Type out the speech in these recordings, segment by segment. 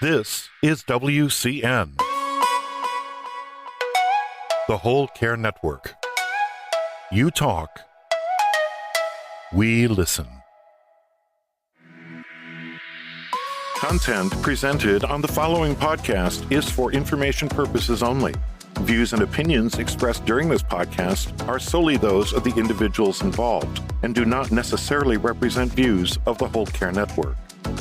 This is WCN, the Whole Care Network. You talk, we listen. Content presented on the following podcast is for information purposes only. Views and opinions expressed during this podcast are solely those of the individuals involved and do not necessarily represent views of the Whole Care Network.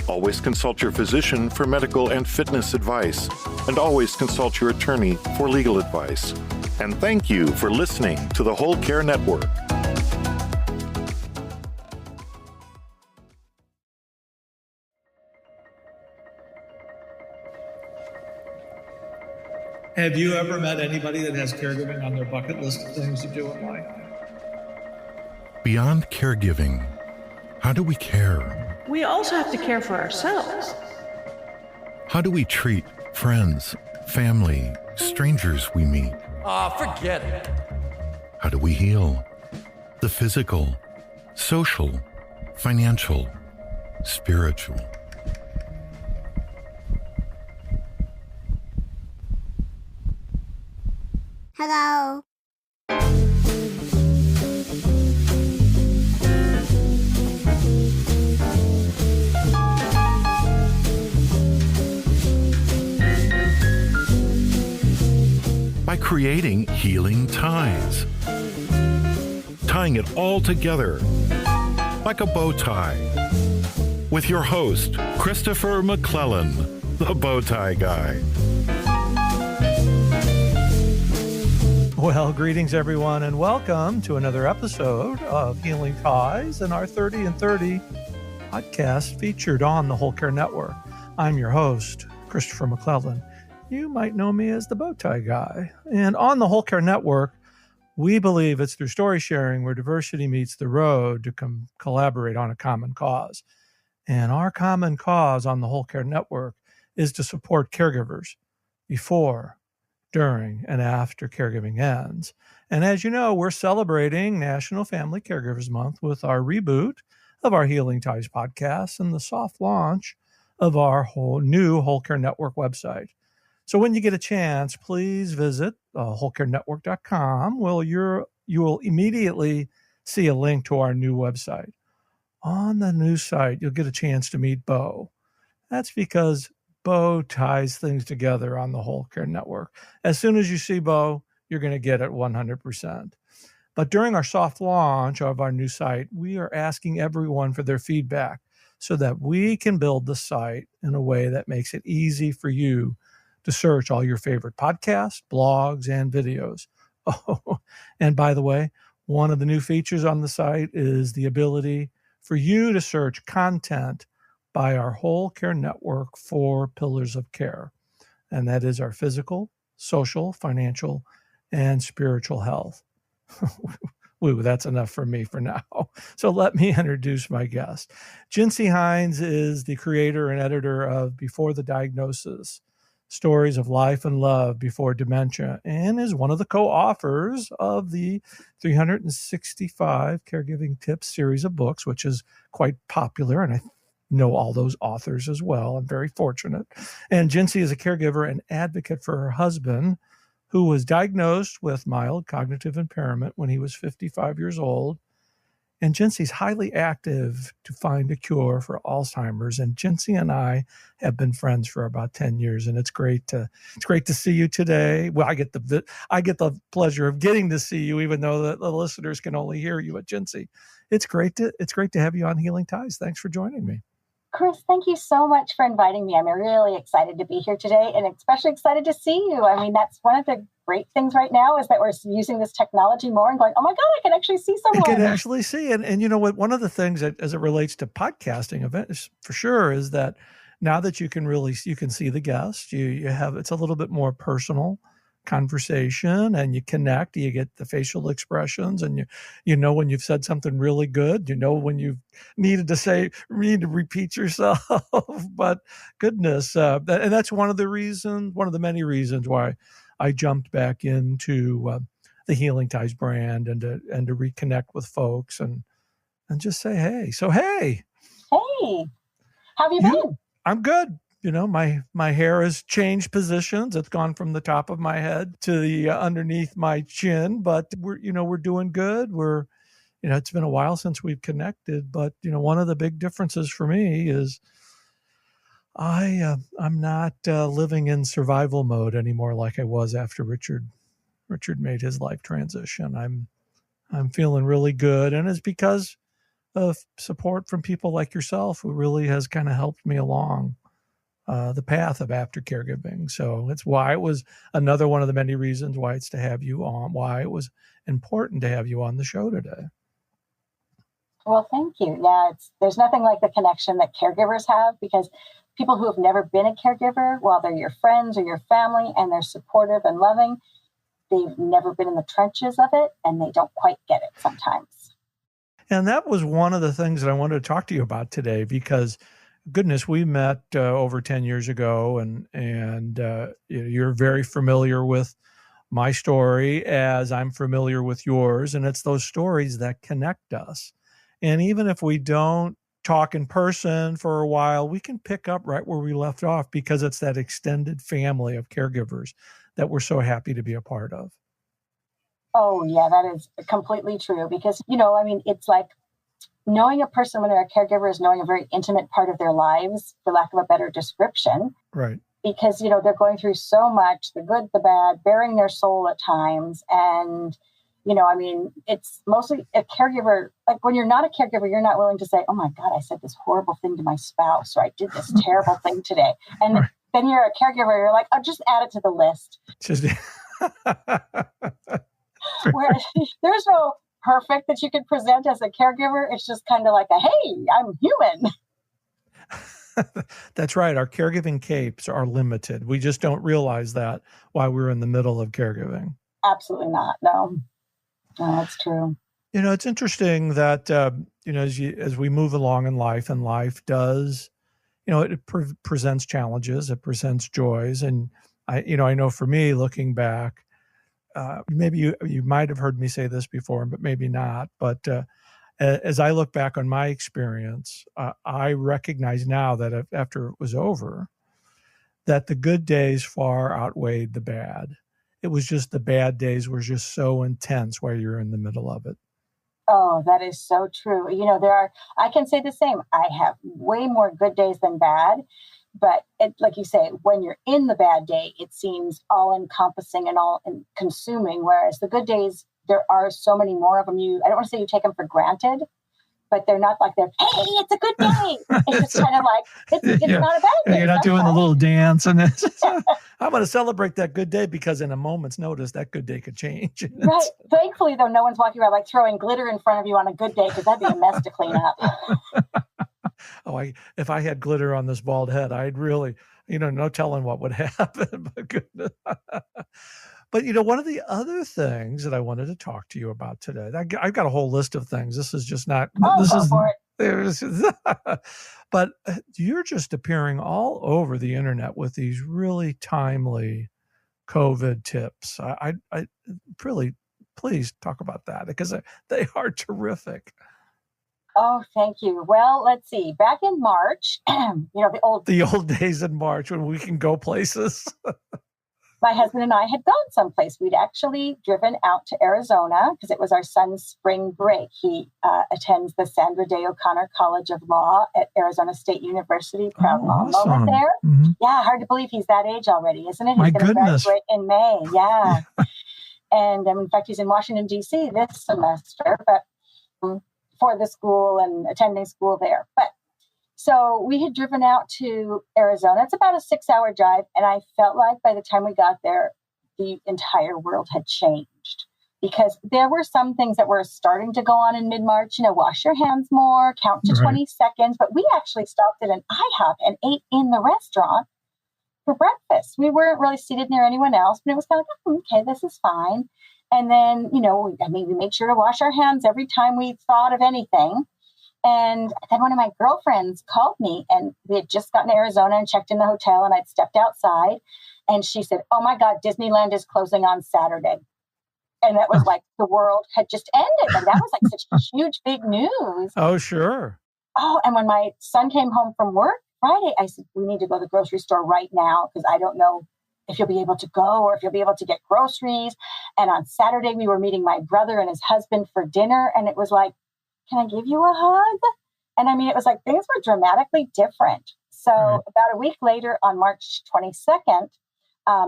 Always consult your physician for medical and fitness advice, and always consult your attorney for legal advice. And thank you for listening to the Whole Care Network. Have you ever met anybody that has caregiving on their bucket list of things to do in life? Beyond caregiving, how do we care? We also have to care for ourselves. How do we treat friends, family, strangers we meet? Forget it. How do we heal? The physical, social, financial, spiritual. Hello. By creating healing ties. Tying it all together like a bow tie. With your host, Christopher McClellan, the bow tie guy. Well, greetings everyone, and welcome to another episode of Healing Ties and our 30 and 30 podcast featured on the Whole Care Network. I'm your host, Christopher McClellan. You might know me as the bow tie guy. And on the Whole Care Network, we believe it's through story sharing where diversity meets the road to collaborate on a common cause. And our common cause on the Whole Care Network is to support caregivers before, during, and after caregiving ends. And as you know, we're celebrating National Family Caregivers Month with our reboot of our Healing Ties podcast and the soft launch of our new Whole Care Network website. So when you get a chance, please visit wholecarenetwork.com where you will immediately see a link to our new website. On the new site, you'll get a chance to meet Bo. That's because Bo ties things together on the Whole Care Network. As soon as you see Bo, you're going to get it 100%. But during our soft launch of our new site, we are asking everyone for their feedback so that we can build the site in a way that makes it easy for you to search all your favorite podcasts, blogs, and videos. Oh, and by the way, one of the new features on the site is the ability for you to search content by our Whole Care Network 4 pillars of care. And that is our physical, social, financial, and spiritual health. Woo, that's enough for me for now. So let me introduce my guest. Gincy Hiens is the creator and editor of Before the Diagnosis, Stories of Life and Love Before Dementia, and is one of the co-authors of the 365 Caregiving Tips series of books, which is quite popular, and I know all those authors as well. I'm very fortunate. And Gincy is a caregiver and advocate for her husband, who was diagnosed with mild cognitive impairment when he was 55 years old. And Gincy's highly active to find a cure for Alzheimer's. And Gincy and I have been friends for about 10 years, and it's great to see you today. Well, I get the pleasure of getting to see you, even though the listeners can only hear you at Gincy. It's great to have you on Healing Ties. Thanks for joining me. Chris, thank you so much for inviting me. I'm really excited to be here today and especially excited to see you. I mean, that's one of the great things right now is that we're using this technology more and going, oh my God, I can actually see someone. I can actually see. And you know what, one of the things that as it relates to podcasting events for sure is that now that you can see the guest, you have, it's a little bit more personal conversation and you connect, you get the facial expressions and you know when you've said something really good, you know when you've need to repeat yourself. But goodness, and that's one of the many reasons why I jumped back into the Healing Ties brand and to reconnect with folks and just say, hey. So, hey. Hey, how have you been? I'm good. my hair has changed positions. It's gone from the top of my head to the underneath my chin, but we're doing good. It's been a while since we've connected, but one of the big differences for me is I'm not living in survival mode anymore like I was after Richard made his life transition. I'm feeling really good, and it's because of support from people like yourself who really has kind of helped me along the path of after caregiving. So it's why it was another one of the many reasons why it's to have you on, why it was important to have you on the show today. Well, thank you. Yeah, there's nothing like the connection that caregivers have, because people who have never been a caregiver, while they're your friends or your family and they're supportive and loving, they've never been in the trenches of it and they don't quite get it sometimes. And that was one of the things that I wanted to talk to you about today, because goodness, we met over 10 years ago, and you're very familiar with my story as I'm familiar with yours. And it's those stories that connect us. And even if we don't talk in person for a while, we can pick up right where we left off, because it's that extended family of caregivers that we're so happy to be a part of. Oh, yeah, that is completely true. Because, it's like knowing a person when they're a caregiver is knowing a very intimate part of their lives, for lack of a better description. Right. Because, they're going through so much, the good, the bad, bearing their soul at times. And, it's mostly a caregiver. Like when you're not a caregiver, you're not willing to say, oh my God, I said this horrible thing to my spouse, or I did this terrible thing today. And right. Then you're a caregiver, you're like, oh, just add it to the list. Whereas there's no perfect that you could present as a caregiver. It's just kind of like hey, I'm human. That's right. Our caregiving capes are limited. We just don't realize that while we're in the middle of caregiving. Absolutely not. No, that's true. It's interesting that, as we move along in life, and life does, it presents challenges, it presents joys. And I know for me, looking back, maybe you might have heard me say this before, but maybe not. But as I look back on my experience, I recognize now that after it was over, that the good days far outweighed the bad. It was just the bad days were just so intense while you're in the middle of it. Oh, that is so true. I can say the same. I have way more good days than bad. But like you say, when you're in the bad day, it seems all encompassing and all consuming. Whereas the good days, there are so many more of them. I don't want to say you take them for granted, but they're not like hey, it's a good day. It's just kind of like, it's not a bad day. You're not doing the little dance. And I'm going to celebrate that good day, because in a moment's notice, that good day could change. Right. Thankfully, though, no one's walking around like throwing glitter in front of you on a good day, because that'd be a mess to clean up. If I had glitter on this bald head, I'd really, no telling what would happen. But goodness. But, one of the other things that I wanted to talk to you about today, I've got a whole list of things. This is just not, but you're just appearing all over the internet with these really timely COVID tips. I really, please talk about that, because they are terrific. Oh, thank you. Well, let's see. Back in March, the old days in March when we can go places. My husband and I had gone someplace. We'd actually driven out to Arizona because it was our son's spring break. He attends the Sandra Day O'Connor College of Law at Arizona State University. Proud mom moment there. Mm-hmm. Yeah, hard to believe he's that age already, isn't it? He's going to graduate in May. Yeah. And in fact, he's in Washington, D.C. this semester, but for the school and attending school there. But so we had driven out to Arizona. It's about a 6-hour drive. And I felt like by the time we got there, the entire world had changed, because there were some things that were starting to go on in mid-March, wash your hands more, count to 20 seconds. But we actually stopped at an IHOP and ate in the restaurant for breakfast. We weren't really seated near anyone else, but it was kind of like, okay, this is fine. And then, we made sure to wash our hands every time we thought of anything. And then one of my girlfriends called me, and we had just gotten to Arizona and checked in the hotel, and I'd stepped outside, and she said, oh my God, Disneyland is closing on Saturday. And that was like the world had just ended. And that was like such huge, big news. Oh, sure. Oh, and when my son came home from work Friday, I said, we need to go to the grocery store right now because I don't know if you'll be able to go or if you'll be able to get groceries. And on Saturday, we were meeting my brother and his husband for dinner. And it was like, can I give you a hug? And I mean, it was like things were dramatically different. So about a week later, on March 22nd,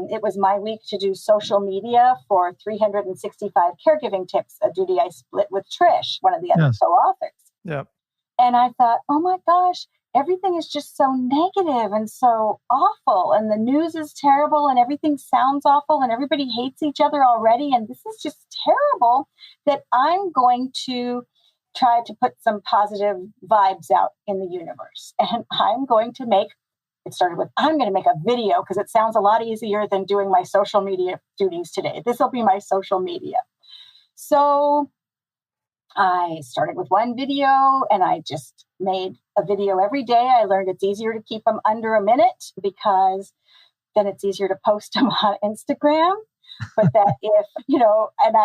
it was my week to do social media for 365 caregiving tips, a duty I split with Trish, one of the other co-authors. Yep. And I thought, oh my gosh, everything is just so negative and so awful. And the news is terrible and everything sounds awful and everybody hates each other already. And this is just terrible that I'm going to try to put some positive vibes out in the universe. And I'm going to make a video because it sounds a lot easier than doing my social media duties today. This will be my social media. So I started with one video and I just made a video every day. I learned it's easier to keep them under a minute because then it's easier to post them on Instagram. But that if, and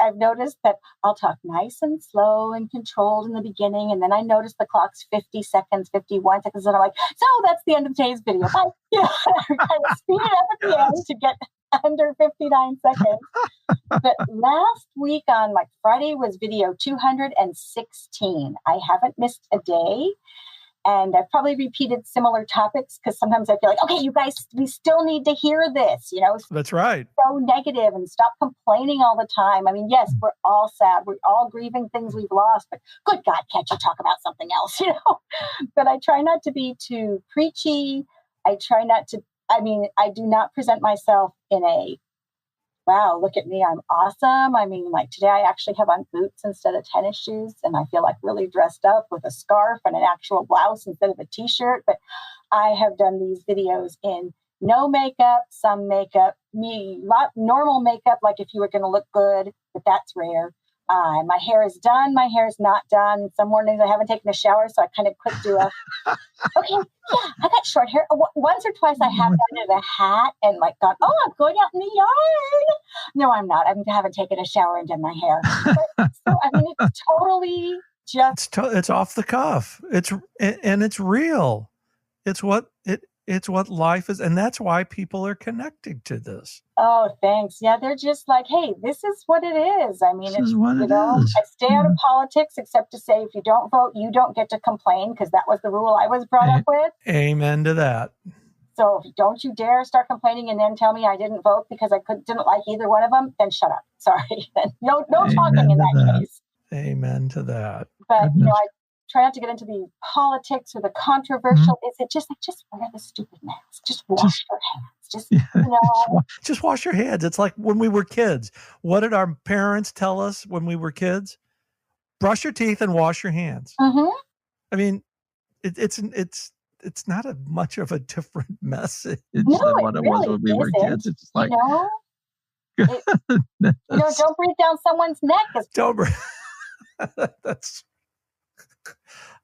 I've noticed that I'll talk nice and slow and controlled in the beginning. And then I notice the clock's 50 seconds, 51 seconds. And I'm like, so that's the end of today's video. Bye. I kind of speed it up at the end to get under 59 seconds. But last week on Friday was video 216. I haven't missed a day. And I've probably repeated similar topics because sometimes I feel like, okay, you guys, we still need to hear this, That's right. So negative and stop complaining all the time. I mean, yes, we're all sad. We're all grieving things we've lost, but good God, can't you talk about something else, But I try not to be too preachy. I do not present myself in a, wow, look at me, I'm awesome. I mean, today I actually have on boots instead of tennis shoes, and I feel like really dressed up with a scarf and an actual blouse instead of a t-shirt. But I have done these videos in no makeup, some makeup, normal makeup, like if you were going to look good, but that's rare. My hair is done. My hair is not done. Some mornings I haven't taken a shower, so I kind of quick do okay, yeah, I got short hair. Once or twice I have done a hat and gone, oh, I'm going out in the yard. No, I'm not. I haven't taken a shower and done my hair. But, so, I mean, it's totally just... It's off the cuff. It's real. It's what life is. And that's why people are connected to this. Oh, thanks. Yeah, they're just like, hey, this is what it is. I mean, this is what it is. I stay out of politics except to say if you don't vote, you don't get to complain because that was the rule I was brought up with. Amen to that. So don't you dare start complaining and then tell me I didn't vote because I didn't like either one of them. Then shut up. Sorry. no talking in that case. Amen to that. But, I try not to get into the politics or the controversial. Is it just wear the stupid mask? Just wash your hands. Just wash your hands. It's like when we were kids. What did our parents tell us when we were kids? Brush your teeth and wash your hands. Mm-hmm. I mean, it's not much of a different message than what it was when we were kids. It's just like, don't breathe down someone's neck. Don't breathe. That's...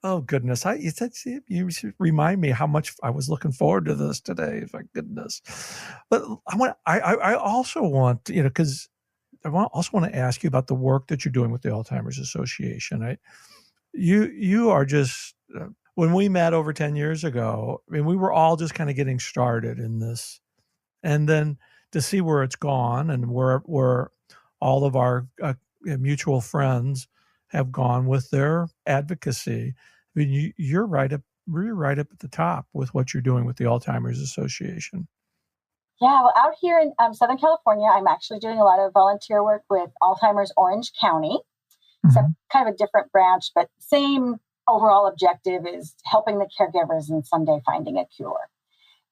Oh goodness! You should remind me how much I was looking forward to this today. My goodness! But I also want because I also want to ask you about the work that you're doing with the Alzheimer's Association. You are just when we met over 10 years ago. I mean, we were all just kind of getting started in this, and then to see where it's gone and where all of our mutual friends have gone with their advocacy. I mean, you're right up at the top with what you're doing with the Alzheimer's Association. Yeah, well, out here in Southern California, I'm actually doing a lot of volunteer work with Alzheimer's Orange County. Mm-hmm. So kind of a different branch, but same overall objective is helping the caregivers and someday finding a cure.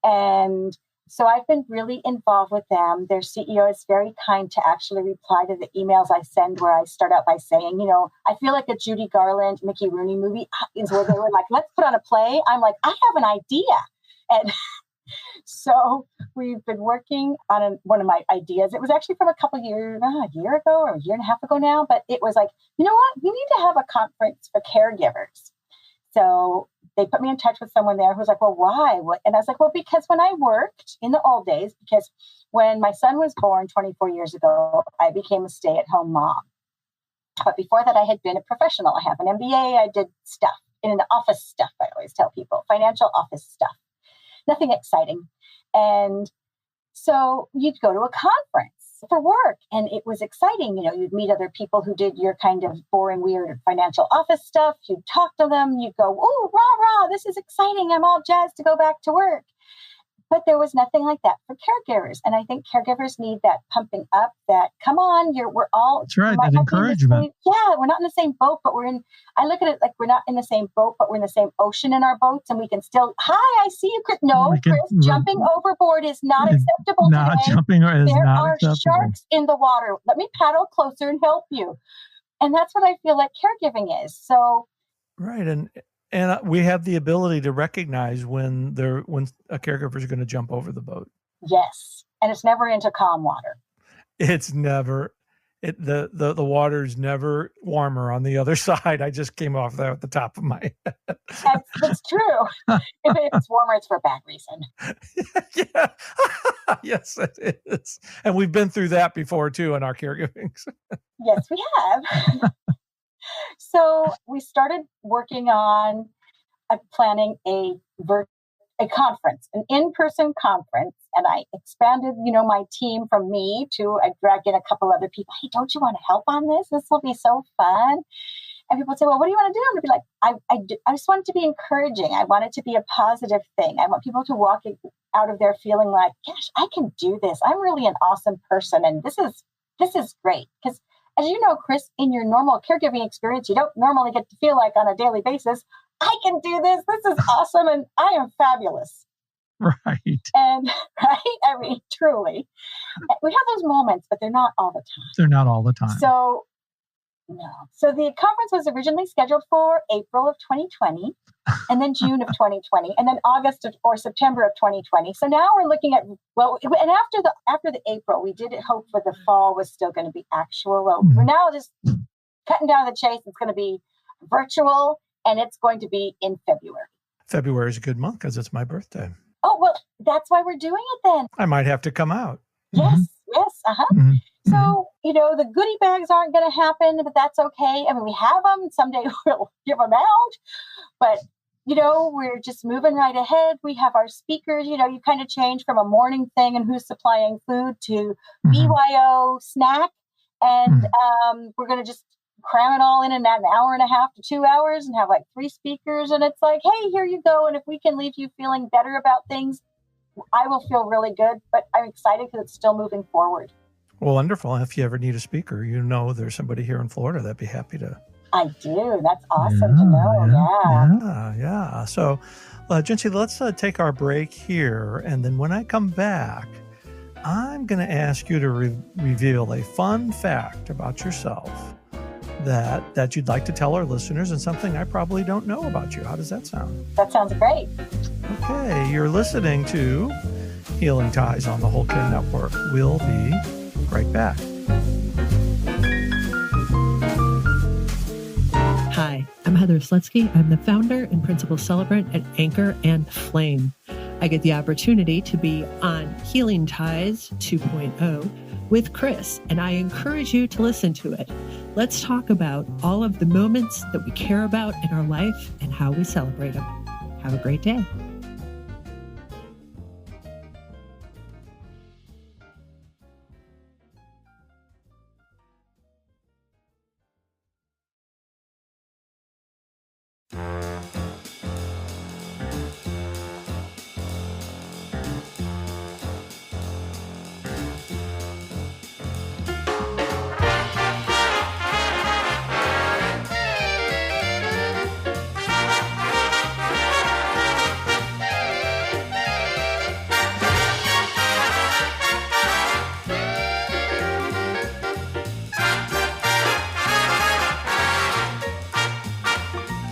And so I've been really involved with them. Their CEO is very kind to actually reply to the emails I send where I start out by saying, I feel like a Judy Garland, Mickey Rooney movie is where they were like, let's put on a play. I'm like, I have an idea. And so we've been working on one of my ideas. It was actually from a year ago or a year and a half ago now, but it was like, you know what? We need to have a conference for caregivers. So they put me in touch with someone there who was like, well, why? And I was like, well, because when I worked in the old days, because when my son was born 24 years ago, I became a stay-at-home mom. But before that, I had been a professional. I have an MBA. I did stuff. in an office stuff, I always tell people, financial office stuff, nothing exciting. And so you'd go to a conference for work and it was exciting. You'd meet other people who did your kind of boring, weird financial office stuff. You'd talk to them. You'd go, oh, rah, rah, this is exciting. I'm all jazzed to go back to work. But there was nothing like that for caregivers. And I think caregivers need that pumping up, that, come on, we're all. That's right, that encouragement. We're not in the same boat, but I look at it like we're not in the same boat, but we're in the same ocean in our boats. And we can still, hi, I see you, Chris. No, Chris, jumping overboard is not acceptable not today. Jumping is there not are acceptable. Sharks in the water. Let me paddle closer and help you. And that's what I feel like caregiving is. So. Right. And we have the ability to recognize when a caregiver is going to jump over the boat. Yes. And it's never into calm water. It's never, the water's never warmer on the other side. I just came off that at the top of my head. That's true. If it's warmer, it's for a bad reason. Yeah. Yes, it is. And we've been through that before too in our caregiving. Yes, we have. So we started working on planning a conference, an in-person conference. And I expanded, my team from me to, I dragged in a couple other people. Hey, don't you want to help on this? This will be so fun. And people say, well, what do you want to do? I'm going to be like, I just want it to be encouraging. I want it to be a positive thing. I want people to walk out of there feeling like, gosh, I can do this. I'm really an awesome person. And this is great. Because as you know, Chris, in your normal caregiving experience, you don't normally get to feel like on a daily basis, I can do this. This is awesome. And I am fabulous. Right. And right. I mean, truly, we have those moments, but they're not all the time. They're not all the time. So, no. So the conference was originally scheduled for April of 2020 and then June of 2020 and then August or September of 2020. So now we're looking at, and after the April, we did hope for the fall was still going to be actual. Well, we're now just cutting down the chase. It's going to be virtual and it's going to be in February. February is a good month because it's my birthday. Oh, well, that's why we're doing it then. I might have to come out. Yes, yes, Mm-hmm. So, the goodie bags aren't going to happen, but that's okay. I mean, we have them. Someday we'll give them out. But, we're just moving right ahead. We have our speakers. You kind of change from a morning thing and who's supplying food to BYO snack. And we're going to just cram it all in that an hour and a half to 2 hours and have like 3 speakers. And it's like, hey, here you go. And if we can leave you feeling better about things, I will feel really good. But I'm excited because it's still moving forward. Well, wonderful. If you ever need a speaker, there's somebody here in Florida that'd be happy to. I do. That's awesome to know. Yeah. So, Gincy, let's take our break here. And then when I come back, I'm going to ask you to reveal a fun fact about yourself that you'd like to tell our listeners and something I probably don't know about you. How does that sound? That sounds great. Okay. You're listening to Healing Ties on the Whole Care Network. We'll be right back. Hi, I'm Heather Slutsky. I'm the founder and principal celebrant at Anchor and Flame. I get the opportunity to be on Healing Ties 2.0 with Chris, and I encourage you to listen to it. Let's talk about all of the moments that we care about in our life and how we celebrate them. Have a great day.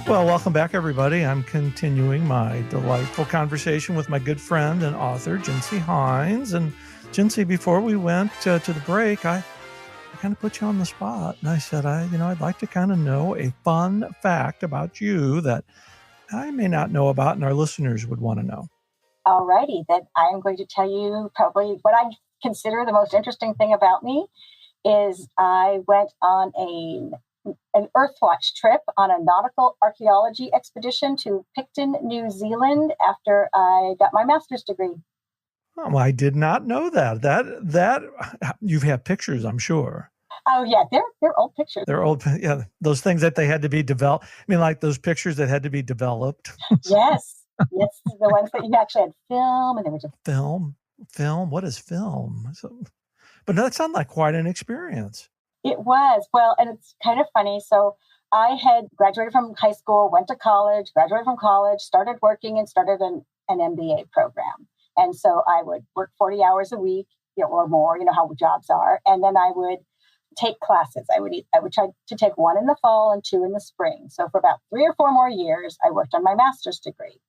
Well, welcome back, everybody. I'm continuing my delightful conversation with my good friend and author, Gincy Hiens. And Gincy, before we went to the break, I kind of put you on the spot. And I said, I'd like to kind of know a fun fact about you that I may not know about and our listeners would want to know. All righty. Then I am going to tell you probably what I consider the most interesting thing about me is I went on a an Earthwatch trip on a nautical archaeology expedition to Picton, New Zealand after I got my master's degree. Oh, well, I did not know that. That you've had pictures, I'm sure. Oh yeah, they're old pictures. They're old, yeah. Those things that they had to be developed. I mean, like those pictures that had to be developed. Yes, the ones that you actually had film, and they were just film. What is film? But no, that sounded like quite an experience. It was. Well, and it's kind of funny. So I had graduated from high school, went to college, graduated from college, started working, and started an MBA program. And so I would work 40 hours a week, or more, how jobs are. And then I would take classes. I would try to take one in the fall and two in the spring. So for about 3 or 4 more years, I worked on my master's degree.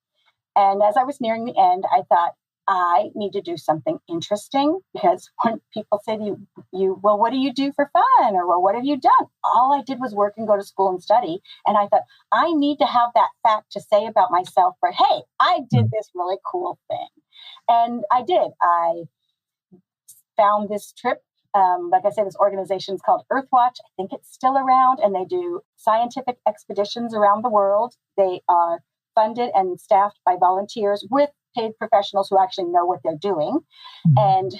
And as I was nearing the end, I thought, I need to do something interesting, because when people say to you, well, what do you do for fun? Or, well, what have you done? All I did was work and go to school and study. And I thought, I need to have that fact to say about myself, but hey, I did this really cool thing. And I did. I found this trip. Like I said, this organization is called Earthwatch. I think it's still around, and they do scientific expeditions around the world. They are funded and staffed by volunteers with paid professionals who actually know what they're doing. And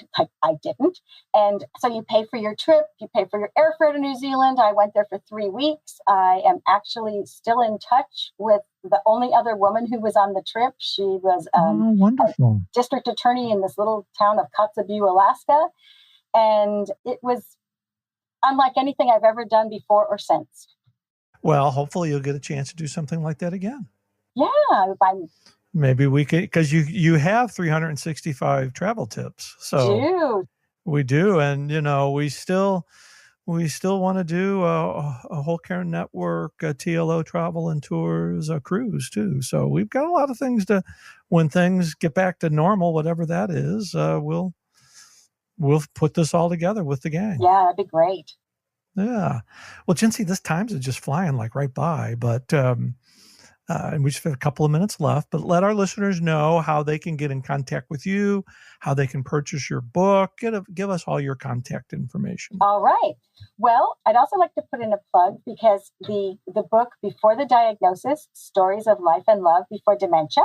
I didn't. And so you pay for your trip, you pay for your airfare to New Zealand. I went there for 3 weeks. I am actually still in touch with the only other woman who was on the trip. She was wonderful. A district attorney in this little town of Kotzebue, Alaska. And it was unlike anything I've ever done before or since. Well, hopefully you'll get a chance to do something like that again. Yeah, maybe we could, because you have 365 travel tips. So we do, and we still want to do a whole care network, a TLO travel and tours, a cruise too. So we've got a lot of things to. When things get back to normal, whatever that is, we'll put this all together with the gang. Yeah, that'd be great. Yeah. Well, Gincy, this time's just flying like right by, but. And we just have a couple of minutes left, but let our listeners know how they can get in contact with you, how they can purchase your book. Give us all your contact information. All right. Well, I'd also like to put in a plug, because the book Before the Diagnosis, Stories of Life and Love Before Dementia,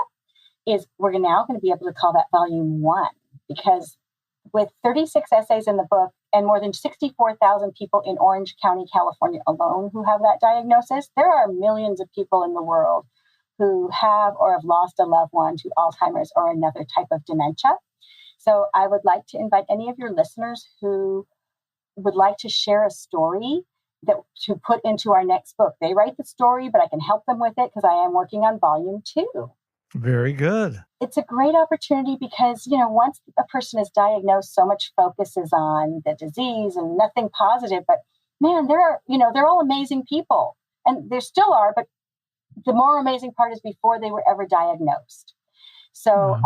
we're now going to be able to call that volume 1, because with 36 essays in the book and more than 64,000 people in Orange County, California alone who have that diagnosis, there are millions of people in the world who have or have lost a loved one to Alzheimer's or another type of dementia. So I would like to invite any of your listeners who would like to share a story to put into our next book. They write the story, but I can help them with it because I am working on volume 2. Very good. It's a great opportunity because, once a person is diagnosed, so much focus is on the disease and nothing positive. But man, they're all amazing people. And there still are, but the more amazing part is before they were ever diagnosed. So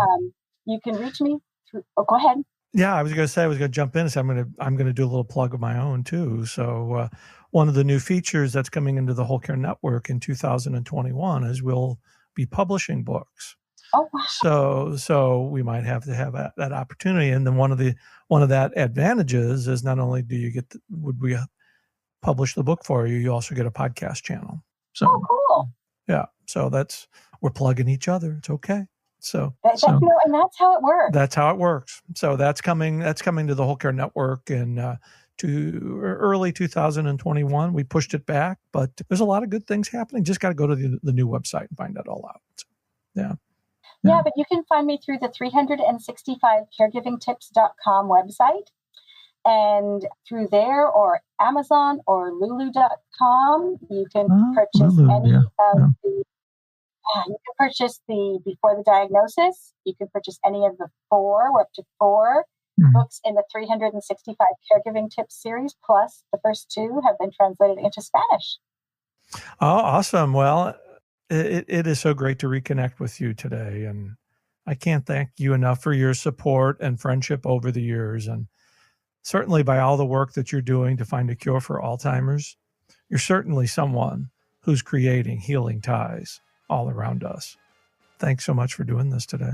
you can reach me through, go ahead. Yeah, I was going to jump in and say I'm going to do a little plug of my own too. So one of the new features that's coming into the Whole Care Network in 2021 is we'll be publishing books. Oh, wow. So we might have to have that opportunity. And then one of that advantages is not only do you would we publish the book for you, you also get a podcast channel. So, cool. Yeah. So we're plugging each other. It's okay. So, and that's how it works. That's how it works. So that's coming to the Whole Care Network in early 2021. We pushed it back, but there's a lot of good things happening. Just got to go to the new website and find that all out. So, yeah. Yeah, but you can find me through the 365caregivingtips.com website, and through there or Amazon or Lulu.com, you can purchase you can purchase the Before the Diagnosis. You can purchase any of the 4, we're up to 4 books in the 365 Caregiving Tips series, plus the first 2 have been translated into Spanish. Oh, awesome. Well, it is so great to reconnect with you today. And I can't thank you enough for your support and friendship over the years. And certainly by all the work that you're doing to find a cure for Alzheimer's, you're certainly someone who's creating healing ties all around us. Thanks so much for doing this today.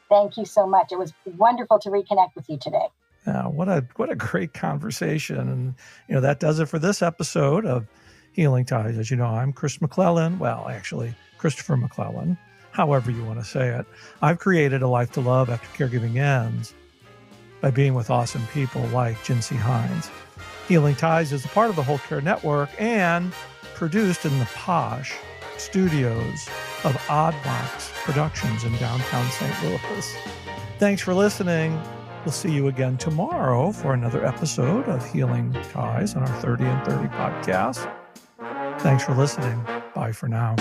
Thank you so much. It was wonderful to reconnect with you today. Yeah, what a great conversation. And, that does it for this episode of Healing Ties. As you know, I'm Chris McClellan. Well, actually, Christopher McClellan, however you want to say it. I've created a life to love after caregiving ends by being with awesome people like Gincy Hiens. Healing Ties is a part of the Whole Care Network and produced in the posh studios of Odd Box Productions in downtown St. Louis. Thanks for listening. We'll see you again tomorrow for another episode of Healing Ties on our 30 and 30 podcast. Thanks for listening. Bye for now.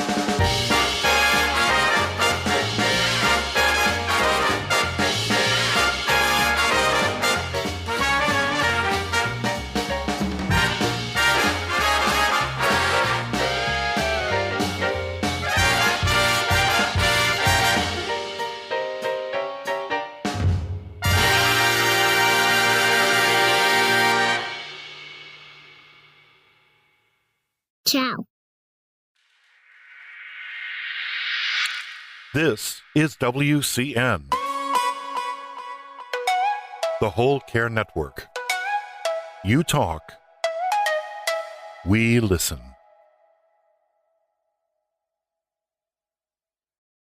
Ciao. This is WCN, the Whole Care Network. You talk, we listen.